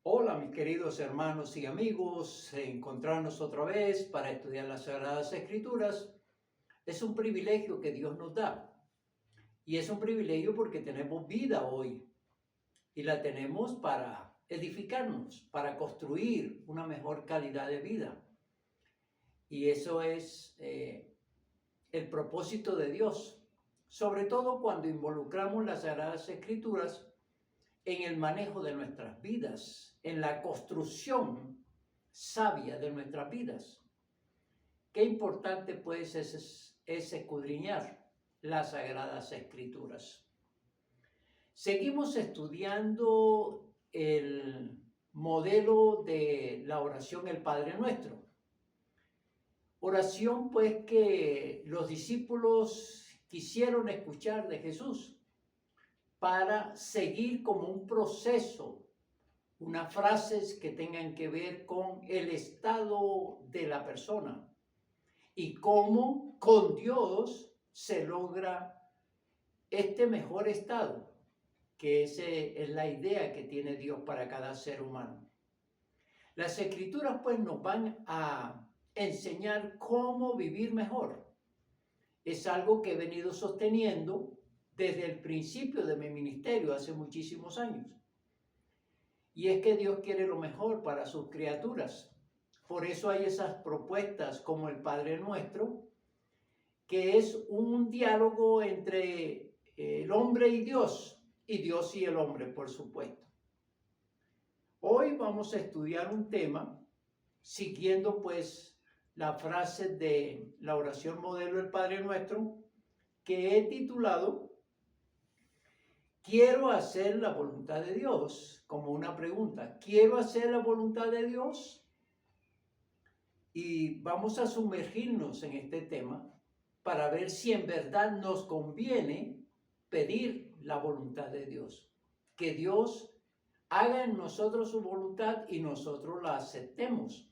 Hola, mis queridos hermanos y amigos, encontrarnos otra vez para estudiar las Sagradas Escrituras es un privilegio que Dios nos da. Y es un privilegio porque tenemos vida hoy y la tenemos para edificarnos, para construir una mejor calidad de vida. Y eso es el propósito de Dios, sobre todo cuando involucramos las Sagradas Escrituras en el manejo de nuestras vidas, en la construcción sabia de nuestras vidas. Qué importante pues es escudriñar las Sagradas Escrituras. Seguimos estudiando el modelo de la oración El Padre Nuestro. Oración pues que los discípulos quisieron escuchar de Jesús para seguir como un proceso, unas frases que tengan que ver con el estado de la persona y cómo con Dios se logra este mejor estado, que esa es la idea que tiene Dios para cada ser humano. Las escrituras pues nos van a enseñar cómo vivir mejor. Es algo que he venido sosteniendo desde el principio de mi ministerio hace muchísimos años. Y es que Dios quiere lo mejor para sus criaturas. Por eso hay esas propuestas como el Padre Nuestro, que es un diálogo entre el hombre y Dios y el hombre, por supuesto. Hoy vamos a estudiar un tema siguiendo pues la frase de la oración modelo del Padre Nuestro, que he titulado Quiero hacer la voluntad de Dios, como una pregunta. ¿Quiero hacer la voluntad de Dios? Y vamos a sumergirnos en este tema para ver si en verdad nos conviene pedir la voluntad de Dios. Que Dios haga en nosotros su voluntad y nosotros la aceptemos.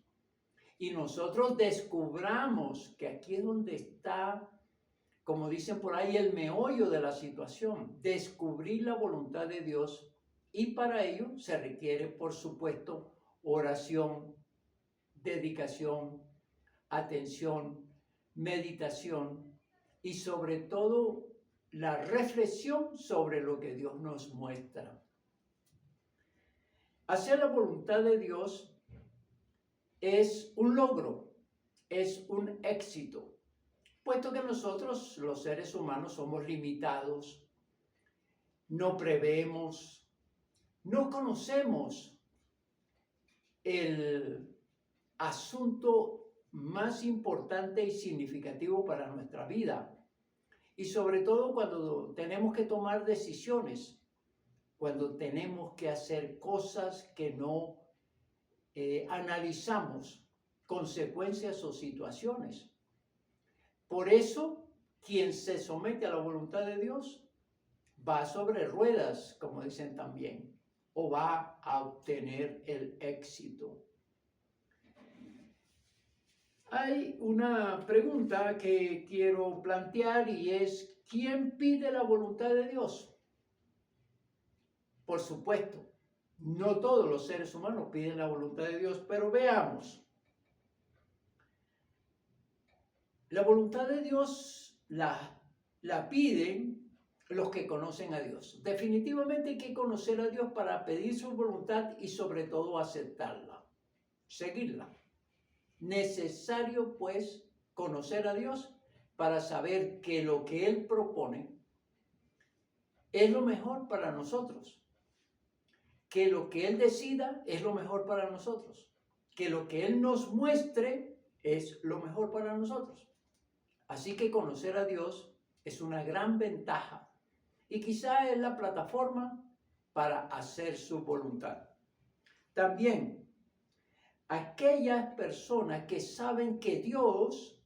Y nosotros descubramos que aquí es donde está, como dicen por ahí, el meollo de la situación. Descubrir la voluntad de Dios, y para ello se requiere, por supuesto, oración, dedicación, atención, meditación y sobre todo la reflexión sobre lo que Dios nos muestra. Hacer la voluntad de Dios es un logro, es un éxito, puesto que nosotros, los seres humanos, somos limitados, no prevemos, no conocemos el asunto más importante y significativo para nuestra vida. Y sobre todo cuando tenemos que tomar decisiones, cuando tenemos que hacer cosas que no analizamos consecuencias o situaciones. Por eso, quien se somete a la voluntad de Dios va sobre ruedas, como dicen también, o va a obtener el éxito. Hay una pregunta que quiero plantear y es, ¿quién pide la voluntad de Dios? Por supuesto, no todos los seres humanos piden la voluntad de Dios, pero veamos. La voluntad de Dios la piden los que conocen a Dios. Definitivamente hay que conocer a Dios para pedir su voluntad y sobre todo aceptarla, seguirla. Necesario pues conocer a Dios para saber que lo que Él propone es lo mejor para nosotros, que lo que Él decida es lo mejor para nosotros, que lo que Él nos muestre es lo mejor para nosotros. Así que conocer a Dios es una gran ventaja y quizá es la plataforma para hacer su voluntad. También aquellas personas que saben que Dios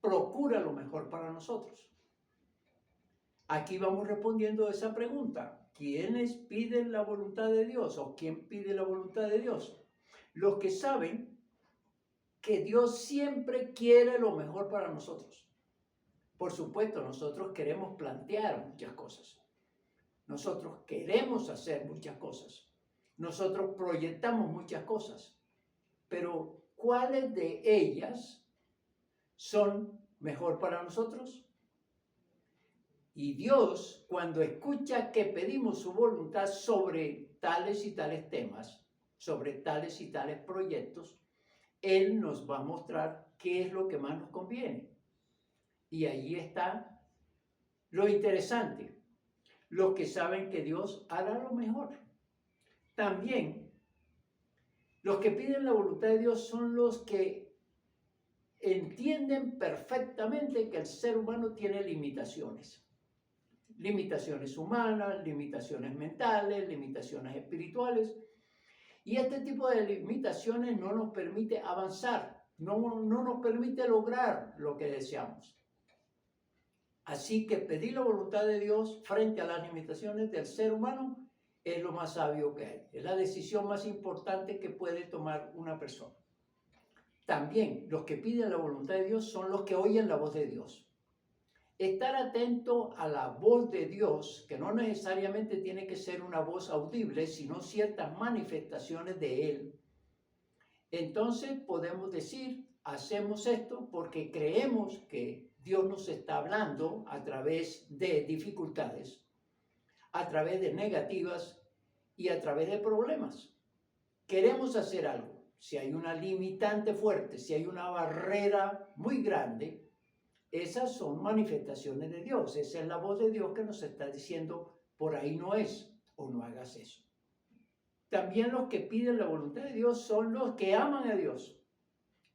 procura lo mejor para nosotros. Aquí vamos respondiendo a esa pregunta. ¿Quiénes piden la voluntad de Dios o quién pide la voluntad de Dios? Los que saben que Dios siempre quiere lo mejor para nosotros. Por supuesto, nosotros queremos plantear muchas cosas. Nosotros queremos hacer muchas cosas. nosotros proyectamos muchas cosas, pero ¿cuáles de ellas son mejor para nosotros? Y Dios, cuando escucha que pedimos su voluntad sobre tales y tales temas, sobre tales y tales proyectos, Él nos va a mostrar qué es lo que más nos conviene. Y ahí está lo interesante. Los que saben que Dios hará lo mejor. También, los que piden la voluntad de Dios son los que entienden perfectamente que el ser humano tiene limitaciones. Limitaciones humanas, limitaciones mentales, limitaciones espirituales. Y este tipo de limitaciones no nos permite avanzar, no nos permite lograr lo que deseamos. Así que pedir la voluntad de Dios frente a las limitaciones del ser humano es lo más sabio que hay. Es la decisión más importante que puede tomar una persona. También los que piden la voluntad de Dios son los que oyen la voz de Dios. Estar atento a la voz de Dios, que no necesariamente tiene que ser una voz audible, sino ciertas manifestaciones de Él. Entonces podemos decir, hacemos esto porque creemos que Dios nos está hablando a través de dificultades, a través de negativas y a través de problemas. Queremos hacer algo. Si hay una limitante fuerte, si hay una barrera muy grande, esas son manifestaciones de Dios. Esa es la voz de Dios que nos está diciendo, por ahí no es, o no hagas eso. También los que piden la voluntad de Dios son los que aman a Dios.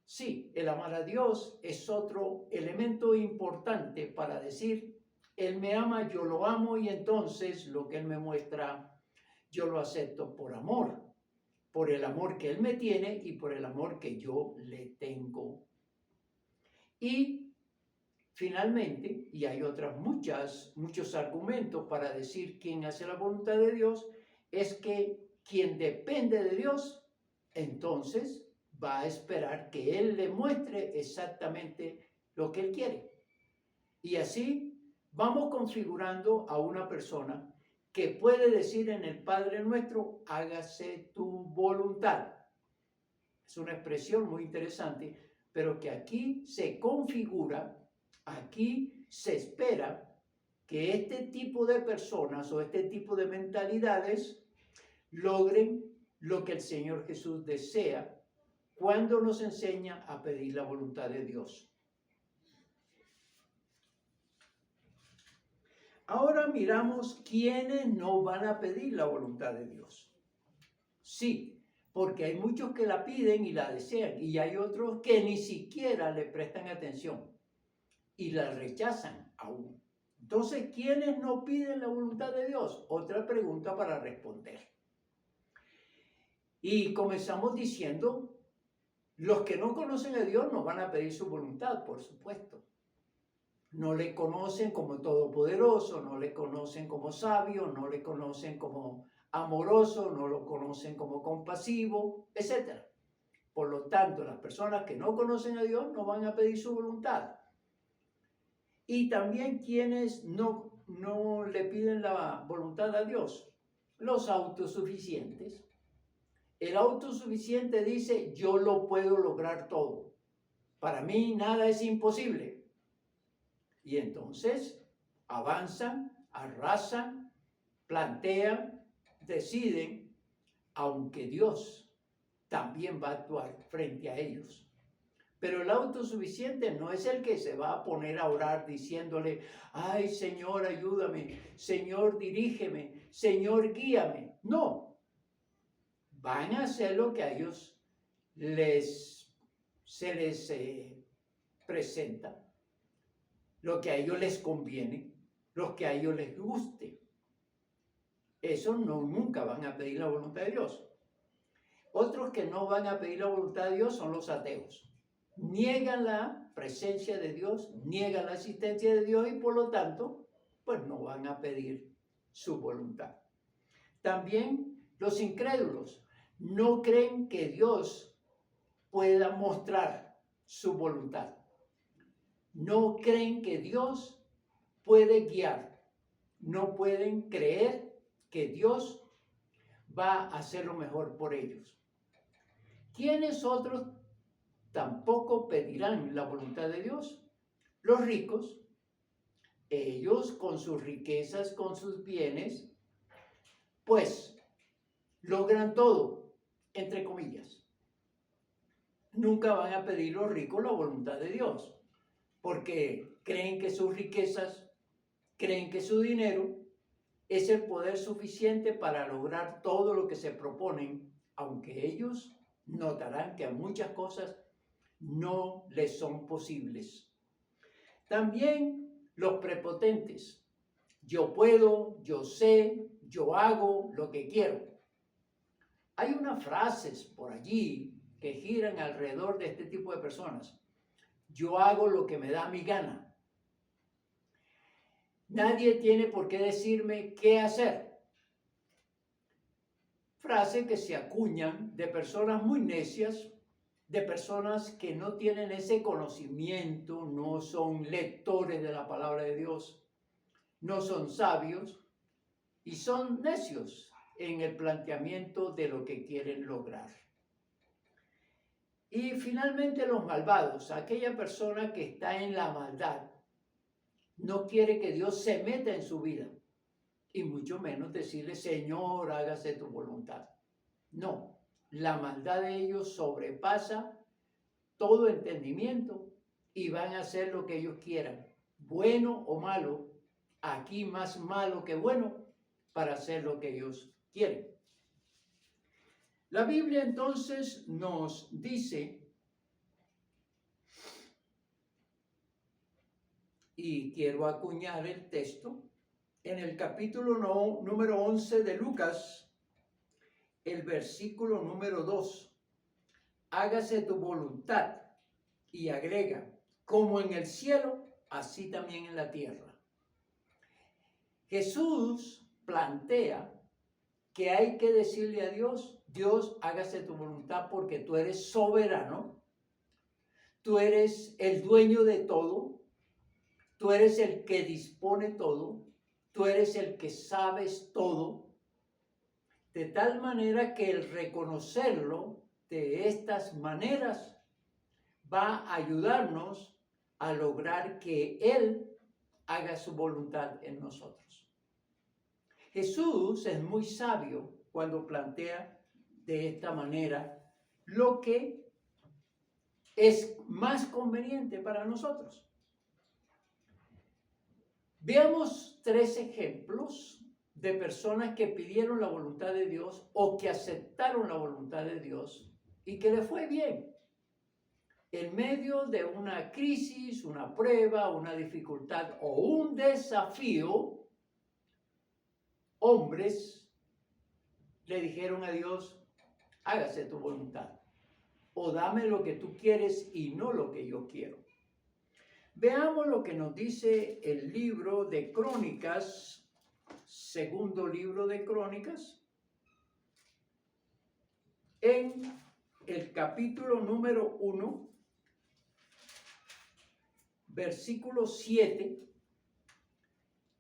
Sí, el amar a Dios es otro elemento importante para decir, Él me ama, yo lo amo, y entonces lo que Él me muestra, yo lo acepto por el amor que Él me tiene y por el amor que yo le tengo. Y finalmente, y hay muchos argumentos para decir quién hace la voluntad de Dios, es que quien depende de Dios, entonces va a esperar que Él le muestre exactamente lo que Él quiere. Y así vamos configurando a una persona que puede decir en el Padre Nuestro, hágase tu voluntad. Es una expresión muy interesante, pero que aquí se configura. Aquí se espera que este tipo de personas o este tipo de mentalidades logren lo que el Señor Jesús desea cuando nos enseña a pedir la voluntad de Dios. Ahora miramos quiénes no van a pedir la voluntad de Dios. Sí, porque hay muchos que la piden y la desean, y hay otros que ni siquiera le prestan atención y la rechazan aún. Entonces, ¿quiénes no piden la voluntad de Dios? Otra pregunta para responder. Y comenzamos diciendo, los que no conocen a Dios no van a pedir su voluntad, por supuesto. No le conocen como todopoderoso, no le conocen como sabio, no le conocen como amoroso, no lo conocen como compasivo, etc. Por lo tanto, las personas que no conocen a Dios no van a pedir su voluntad. Y también quienes no le piden la voluntad a Dios, los autosuficientes. El autosuficiente dice, yo lo puedo lograr todo. Para mí nada es imposible. Y entonces avanzan, arrasan, plantean, deciden, aunque Dios también va a actuar frente a ellos. Pero el autosuficiente no es el que se va a poner a orar diciéndole, ay Señor, ayúdame, Señor, dirígeme, Señor, guíame. No, van a hacer lo que a ellos se les presenta, lo que a ellos les conviene, lo que a ellos les guste. Eso nunca van a pedir la voluntad de Dios. Otros que no van a pedir la voluntad de Dios son los ateos. Niegan la presencia de Dios, niegan la existencia de Dios y por lo tanto, pues no van a pedir su voluntad. También los incrédulos no creen que Dios pueda mostrar su voluntad. No creen que Dios puede guiar. No pueden creer que Dios va a hacer lo mejor por ellos. ¿Quiénes otros tampoco pedirán la voluntad de Dios? Los ricos. Ellos con sus riquezas, con sus bienes, pues logran todo, entre comillas. Nunca van a pedir los ricos la voluntad de Dios, porque creen que sus riquezas, creen que su dinero es el poder suficiente para lograr todo lo que se proponen, aunque ellos notarán que a muchas cosas no les son posibles. También los prepotentes. Yo puedo, yo sé, yo hago lo que quiero. Hay unas frases por allí que giran alrededor de este tipo de personas. Yo hago lo que me da mi gana. Nadie tiene por qué decirme qué hacer. Frases que se acuñan de personas muy necias, de personas que no tienen ese conocimiento, no son lectores de la palabra de Dios, no son sabios y son necios en el planteamiento de lo que quieren lograr. Y finalmente los malvados, aquella persona que está en la maldad, no quiere que Dios se meta en su vida y mucho menos decirle, Señor, hágase tu voluntad. No. La maldad de ellos sobrepasa todo entendimiento y van a hacer lo que ellos quieran, bueno o malo, aquí más malo que bueno, para hacer lo que ellos quieren. La Biblia entonces nos dice, y quiero acuñar el texto, en el capítulo número 11 de Lucas, el versículo número 2, hágase tu voluntad, y agrega, como en el cielo, así también en la tierra. Jesús plantea que hay que decirle a Dios, Dios, hágase tu voluntad porque tú eres soberano, tú eres el dueño de todo, tú eres el que dispone todo, tú eres el que sabes todo, de tal manera que el reconocerlo de estas maneras va a ayudarnos a lograr que Él haga su voluntad en nosotros. Jesús es muy sabio cuando plantea de esta manera lo que es más conveniente para nosotros. Veamos 3 ejemplos de personas que pidieron la voluntad de Dios o que aceptaron la voluntad de Dios y que les fue bien. En medio de una crisis, una prueba, una dificultad o un desafío, hombres le dijeron a Dios, hágase tu voluntad, o dame lo que tú quieres y no lo que yo quiero. Veamos lo que nos dice el libro de Crónicas, segundo libro de Crónicas, en el capítulo número 1, versículo 7,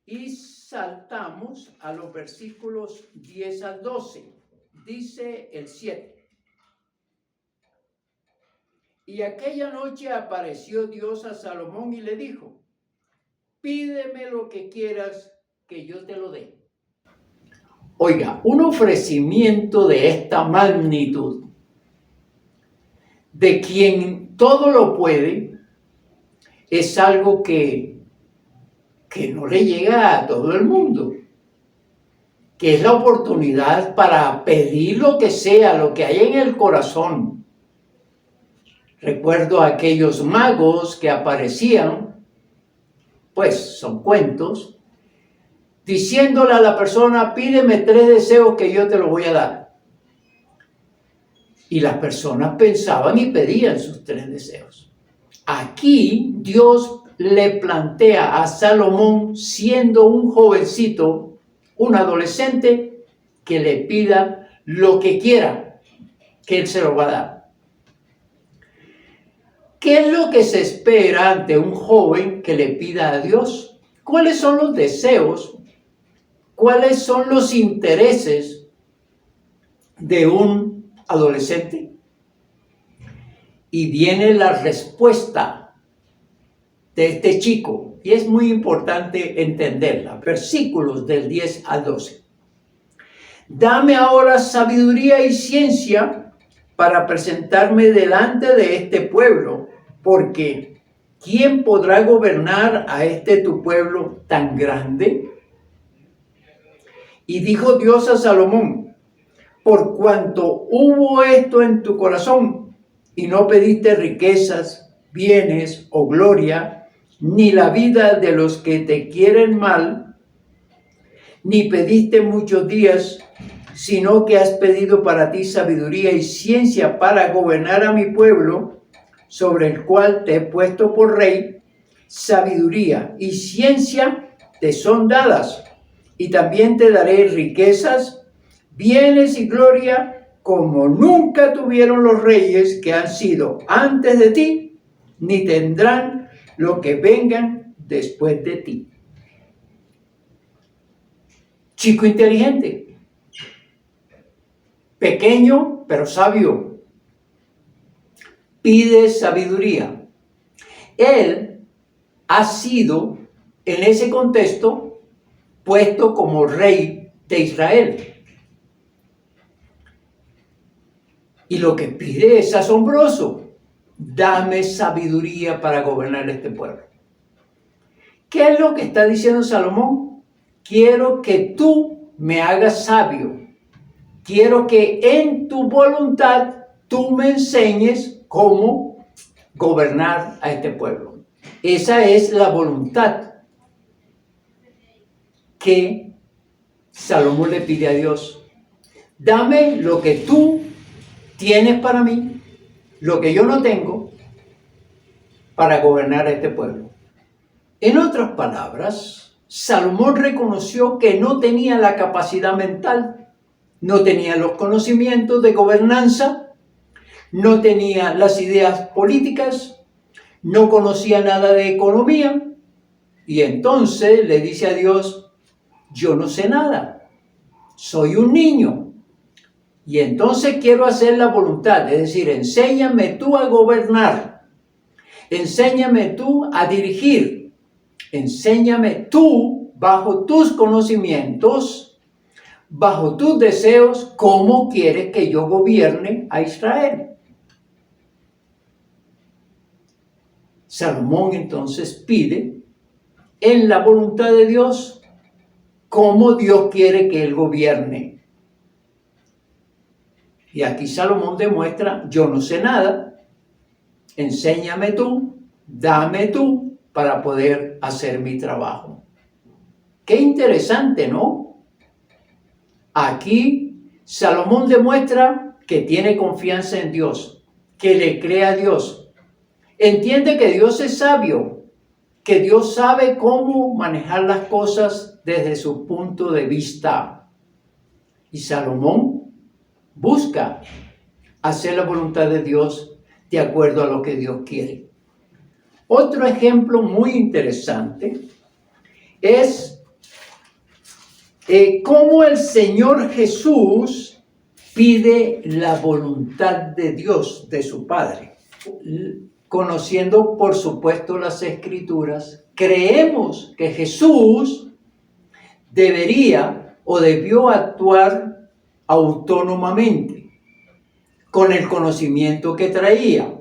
y saltamos a los versículos 10 al 12. Dice el 7. Y aquella noche apareció Dios a Salomón y le dijo, pídeme lo que quieras que yo te lo dé. Oiga, un ofrecimiento de esta magnitud, de quien todo lo puede, es algo que no le llega a todo el mundo, que es la oportunidad para pedir lo que sea, lo que hay en el corazón. Recuerdo a aquellos magos que aparecían, pues son cuentos, diciéndole a la persona, pídeme 3 deseos que yo te los voy a dar. Y las personas pensaban y pedían sus 3 deseos. Aquí Dios le plantea a Salomón, siendo un jovencito, un adolescente, que le pida lo que quiera, que él se lo va a dar. ¿Qué es lo que se espera ante un joven que le pida a Dios? ¿Cuáles son los deseos? ¿Cuáles son los intereses de un adolescente y viene la respuesta de este chico, y es muy importante entenderla. Versículos del 10 al 12. Dame ahora sabiduría y ciencia para presentarme delante de este pueblo, porque ¿quién podrá gobernar a este tu pueblo tan grande? Y dijo Dios a Salomón: por cuanto hubo esto en tu corazón, y no pediste riquezas, bienes o gloria, ni la vida de los que te quieren mal, ni pediste muchos días, sino que has pedido para ti sabiduría y ciencia para gobernar a mi pueblo, sobre el cual te he puesto por rey. Sabiduría y ciencia te son dadas, y también te daré riquezas, bienes y gloria, como nunca tuvieron los reyes que han sido antes de ti, ni tendrán los que vengan después de ti. Chico inteligente, pequeño pero sabio, pide sabiduría. Él ha sido, en ese contexto, puesto como rey de Israel. Y lo que pide es asombroso: dame sabiduría para gobernar este pueblo. ¿Qué es lo que está diciendo Salomón? Quiero que tú me hagas sabio. Quiero que en tu voluntad tú me enseñes cómo gobernar a este pueblo. Esa es la voluntad que Salomón le pide a Dios. Dame lo que tú tienes para mí, lo que yo no tengo, para gobernar a este pueblo. En otras palabras, Salomón reconoció que no tenía la capacidad mental, no tenía los conocimientos de gobernanza, no tenía las ideas políticas, no conocía nada de economía, y entonces le dice a Dios: yo no sé nada, soy un niño, y entonces quiero hacer la voluntad, es decir, enséñame tú a gobernar, enséñame tú a dirigir, enséñame tú, bajo tus conocimientos, bajo tus deseos, cómo quieres que yo gobierne a Israel. Salomón entonces pide en la voluntad de Dios cómo Dios quiere que él gobierne. Y aquí Salomón demuestra: yo no sé nada, enséñame tú, dame tú para poder hacer mi trabajo. Qué interesante, ¿no? Aquí Salomón demuestra que tiene confianza en Dios, que le cree a Dios. Entiende que Dios es sabio, que Dios sabe cómo manejar las cosas desde su punto de vista. Y Salomón busca hacer la voluntad de Dios de acuerdo a lo que Dios quiere. Otro ejemplo muy interesante es cómo el Señor Jesús pide la voluntad de Dios, de su Padre. Conociendo, por supuesto, las Escrituras, creemos que Jesús debería o debió actuar autónomamente, con el conocimiento que traía,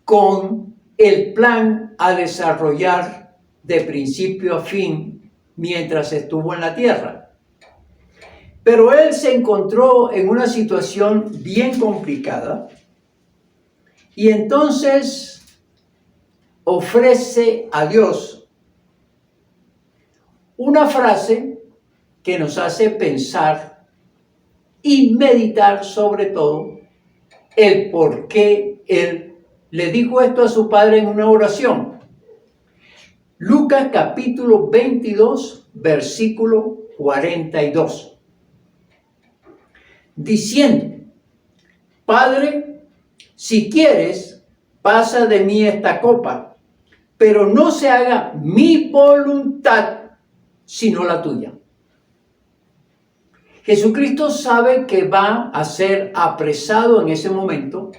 con el plan a desarrollar de principio a fin mientras estuvo en la tierra. Pero él se encontró en una situación bien complicada y entonces ofrece a Dios una frase que nos hace pensar y meditar sobre todo el por qué él le dijo esto a su padre en una oración. Lucas capítulo 22, versículo 42. Diciendo: Padre, si quieres, pasa de mí esta copa, pero no se haga mi voluntad, sino la tuya. Jesucristo sabe que va a ser apresado en ese momento.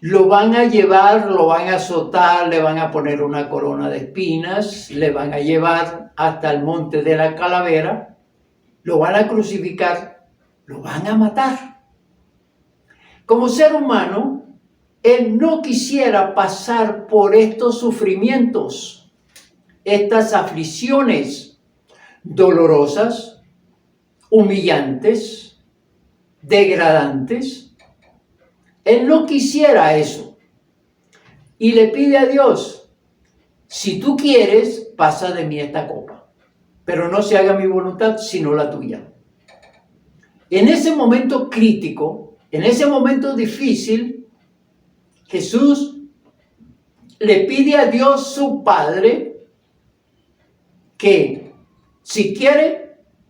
Lo van a llevar, lo van a azotar, le van a poner una corona de espinas, le van a llevar hasta el monte de la calavera, lo van a crucificar, lo van a matar. Como ser humano, él no quisiera pasar por estos sufrimientos, estas aflicciones dolorosas, humillantes, degradantes. Él no quisiera eso. Y le pide a Dios, si tú quieres, pasa de mí esta copa, pero no se haga mi voluntad, sino la tuya. En ese momento crítico, en ese momento difícil, Jesús le pide a Dios su Padre que, si quiere,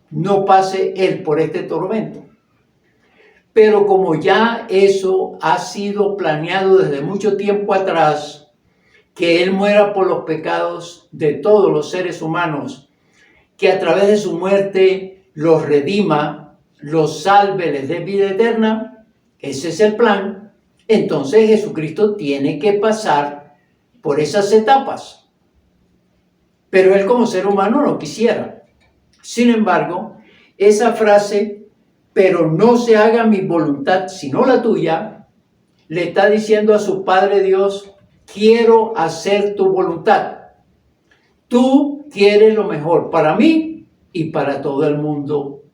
no pase él por este tormento. Pero como ya eso ha sido planeado desde mucho tiempo atrás, que Él muera por los pecados de todos los seres humanos, que a través de su muerte los redima, los salve, les dé vida eterna, ese es el plan. Entonces Jesucristo tiene que pasar por esas etapas. Pero Él como ser humano no quisiera. Sin embargo, esa frase, pero no se haga mi voluntad sino la tuya, le está diciendo a su Padre Dios, quiero hacer tu voluntad. Tú quieres lo mejor para mí y para todo el mundo.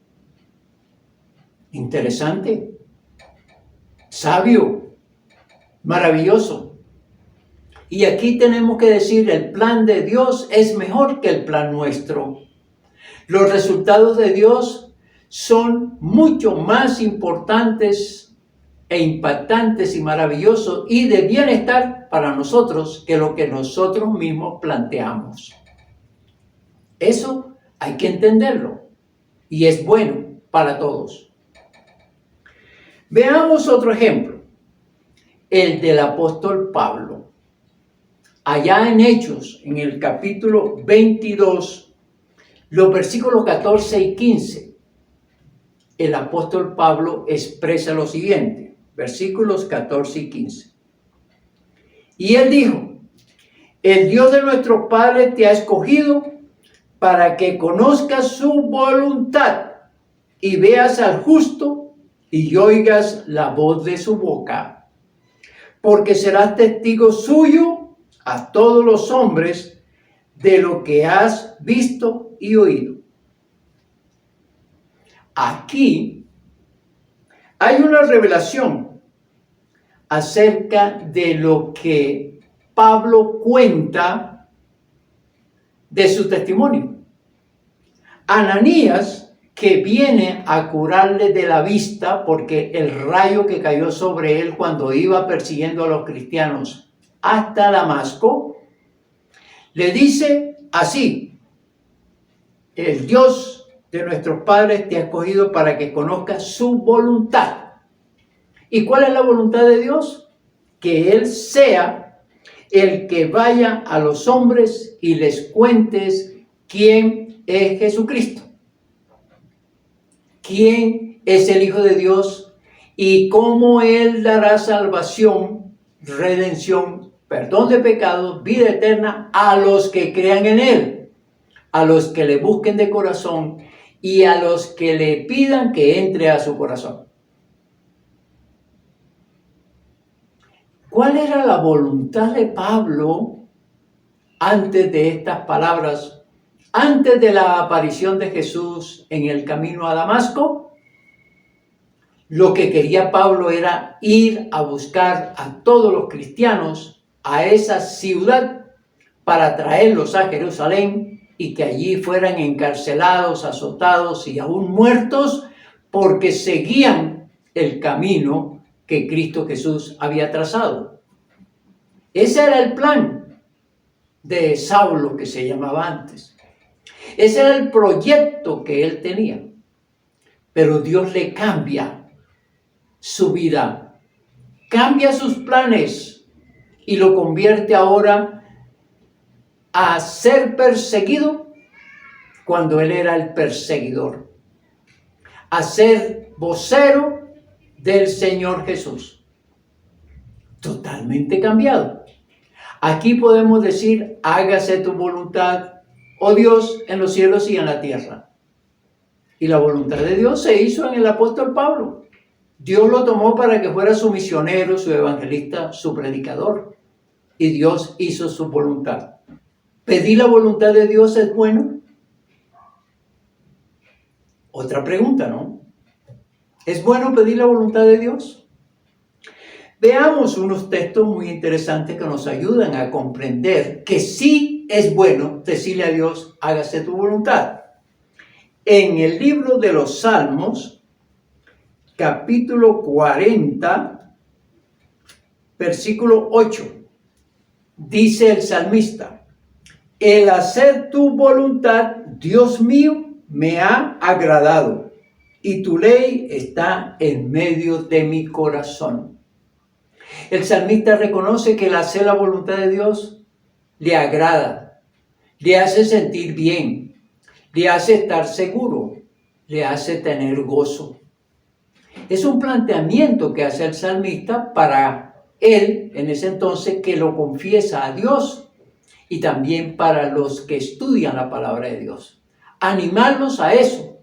Interesante, sabio, maravilloso. Y aquí tenemos que decir, el plan de Dios es mejor que el plan nuestro. Los resultados de Dios son mucho más importantes e impactantes y maravillosos y de bienestar para nosotros que lo que nosotros mismos planteamos. Eso hay que entenderlo y es bueno para todos. Veamos otro ejemplo, el del apóstol Pablo. Allá en Hechos, en el capítulo 22, los versículos 14 y 15, el apóstol Pablo expresa lo siguiente, versículos 14 y 15. Y él dijo, el Dios de nuestro Padre te ha escogido para que conozcas su voluntad y veas al justo y oigas la voz de su boca, porque serás testigo suyo a todos los hombres de lo que has visto y oído. Aquí hay una revelación acerca de lo que Pablo cuenta de su testimonio. Ananías, que viene a curarle de la vista porque el rayo que cayó sobre él cuando iba persiguiendo a los cristianos hasta Damasco, le dice así, el Dios de nuestros padres te ha escogido para que conozcas su voluntad. ¿Y cuál es la voluntad de Dios? Que Él sea el que vaya a los hombres y les cuentes quién es Jesucristo, quién es el Hijo de Dios y cómo Él dará salvación, redención, perdón de pecados, vida eterna a los que crean en Él, a los que le busquen de corazón y a los que le pidan que entre a su corazón. ¿Cuál era la voluntad de Pablo antes de estas palabras, antes de la aparición de Jesús en el camino a Damasco? Lo que quería Pablo era ir a buscar a todos los cristianos a esa ciudad para traerlos a Jerusalén y que allí fueran encarcelados, azotados y aún muertos porque seguían el camino que Cristo Jesús había trazado. Ese era el plan de Saulo, que se llamaba antes. Ese era el proyecto que él tenía. Pero Dios le cambia su vida, cambia sus planes y lo convierte ahora a ser perseguido cuando él era el perseguidor. a ser vocero del Señor Jesús. Totalmente cambiado. Aquí podemos decir, hágase tu voluntad, oh Dios, en los cielos y en la tierra. Y la voluntad de Dios se hizo en el apóstol Pablo. Dios lo tomó para que fuera su misionero, su evangelista, su predicador. Y Dios hizo su voluntad. ¿Pedir la voluntad de Dios es bueno? Otra pregunta, ¿no? ¿Es bueno pedir la voluntad de Dios? Veamos unos textos muy interesantes que nos ayudan a comprender que sí es bueno decirle a Dios, hágase tu voluntad. En el libro de los Salmos, capítulo 40, versículo 8, dice el salmista, el hacer tu voluntad, Dios mío, me ha agradado, y tu ley está en medio de mi corazón. El salmista reconoce que el hacer la voluntad de Dios le agrada, le hace sentir bien, le hace estar seguro, le hace tener gozo. Es un planteamiento que hace el salmista para él, en ese entonces, que lo confiesa a Dios y también para los que estudian la palabra de Dios. Animarlos a eso,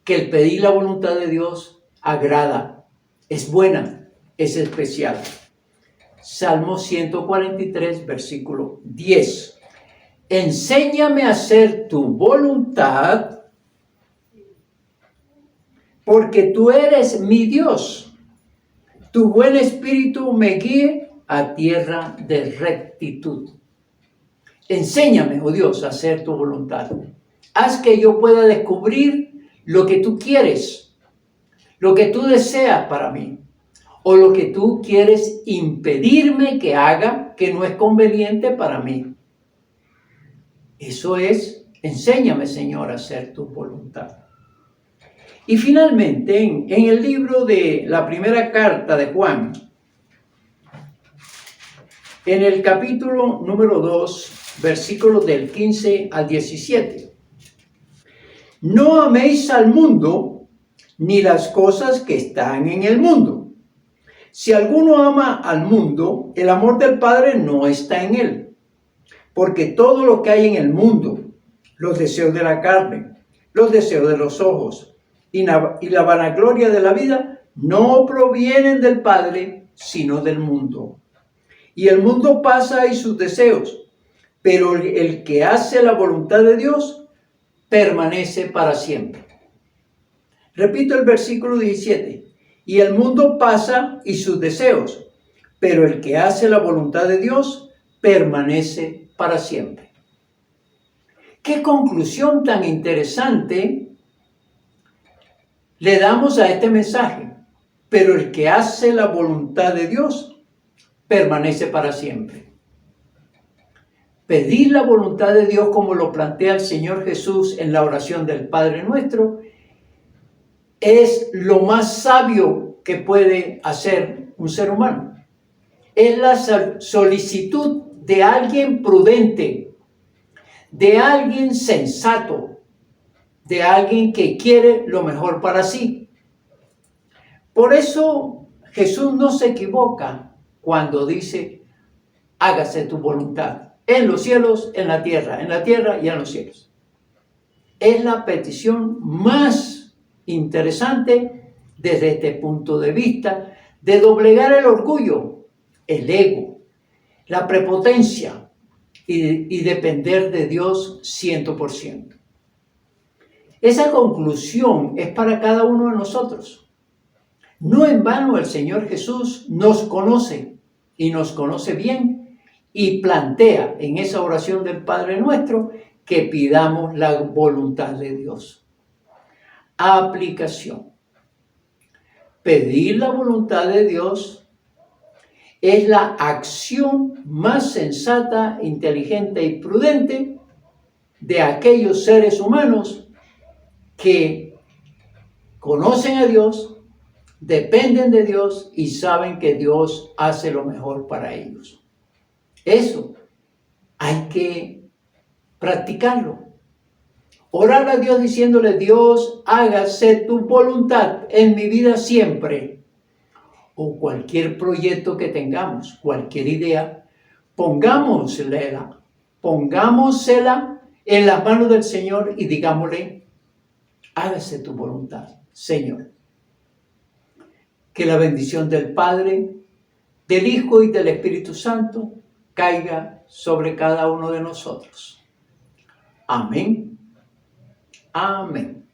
que el pedir la voluntad de Dios agrada, es buena, es especial. Salmo 143, versículo 10. Enséñame a hacer tu voluntad, porque tú eres mi Dios. Tu buen espíritu me guíe a tierra de rectitud. Enséñame, oh Dios, a hacer tu voluntad. Haz que yo pueda descubrir lo que tú quieres, lo que tú deseas para mí, o lo que tú quieres impedirme que haga que no es conveniente para mí. Eso es, enséñame, Señor, a hacer tu voluntad. Y finalmente, en el libro de la primera carta de Juan, en el capítulo número 2, versículos del 15 al 17. No améis al mundo, ni las cosas que están en el mundo. Si alguno ama al mundo, el amor del Padre no está en él. Porque todo lo que hay en el mundo, los deseos de la carne, los deseos de los ojos y la vanagloria de la vida, no provienen del Padre, sino del mundo. Y el mundo pasa y sus deseos, pero el que hace la voluntad de Dios permanece para siempre. Repito el versículo 17. Y el mundo pasa y sus deseos, pero el que hace la voluntad de Dios permanece para siempre. ¿Qué conclusión tan interesante le damos a este mensaje? Pero el que hace la voluntad de Dios permanece para siempre. Pedir la voluntad de Dios como lo plantea el Señor Jesús en la oración del Padre Nuestro es lo más sabio que puede hacer un ser humano. Es la solicitud de alguien prudente, de alguien sensato, de alguien que quiere lo mejor para sí. Por eso Jesús no se equivoca cuando dice, hágase tu voluntad, en los cielos, en la tierra y en los cielos. Es la petición más interesante desde este punto de vista de doblegar el orgullo, el ego, la prepotencia y depender de Dios 100%. Esa conclusión es para cada uno de nosotros. No en vano el Señor Jesús nos conoce y nos conoce bien y plantea en esa oración del Padre Nuestro que pidamos la voluntad de Dios. Aplicación. Pedir la voluntad de Dios es la acción más sensata, inteligente y prudente de aquellos seres humanos que conocen a Dios, dependen de Dios y saben que Dios hace lo mejor para ellos. Eso hay que practicarlo. Orar a Dios diciéndole, Dios, hágase tu voluntad en mi vida siempre. O cualquier proyecto que tengamos, cualquier idea, pongámosela en las manos del Señor y digámosle, hágase tu voluntad, Señor. Que la bendición del Padre, del Hijo y del Espíritu Santo caiga sobre cada uno de nosotros. Amén. Amén.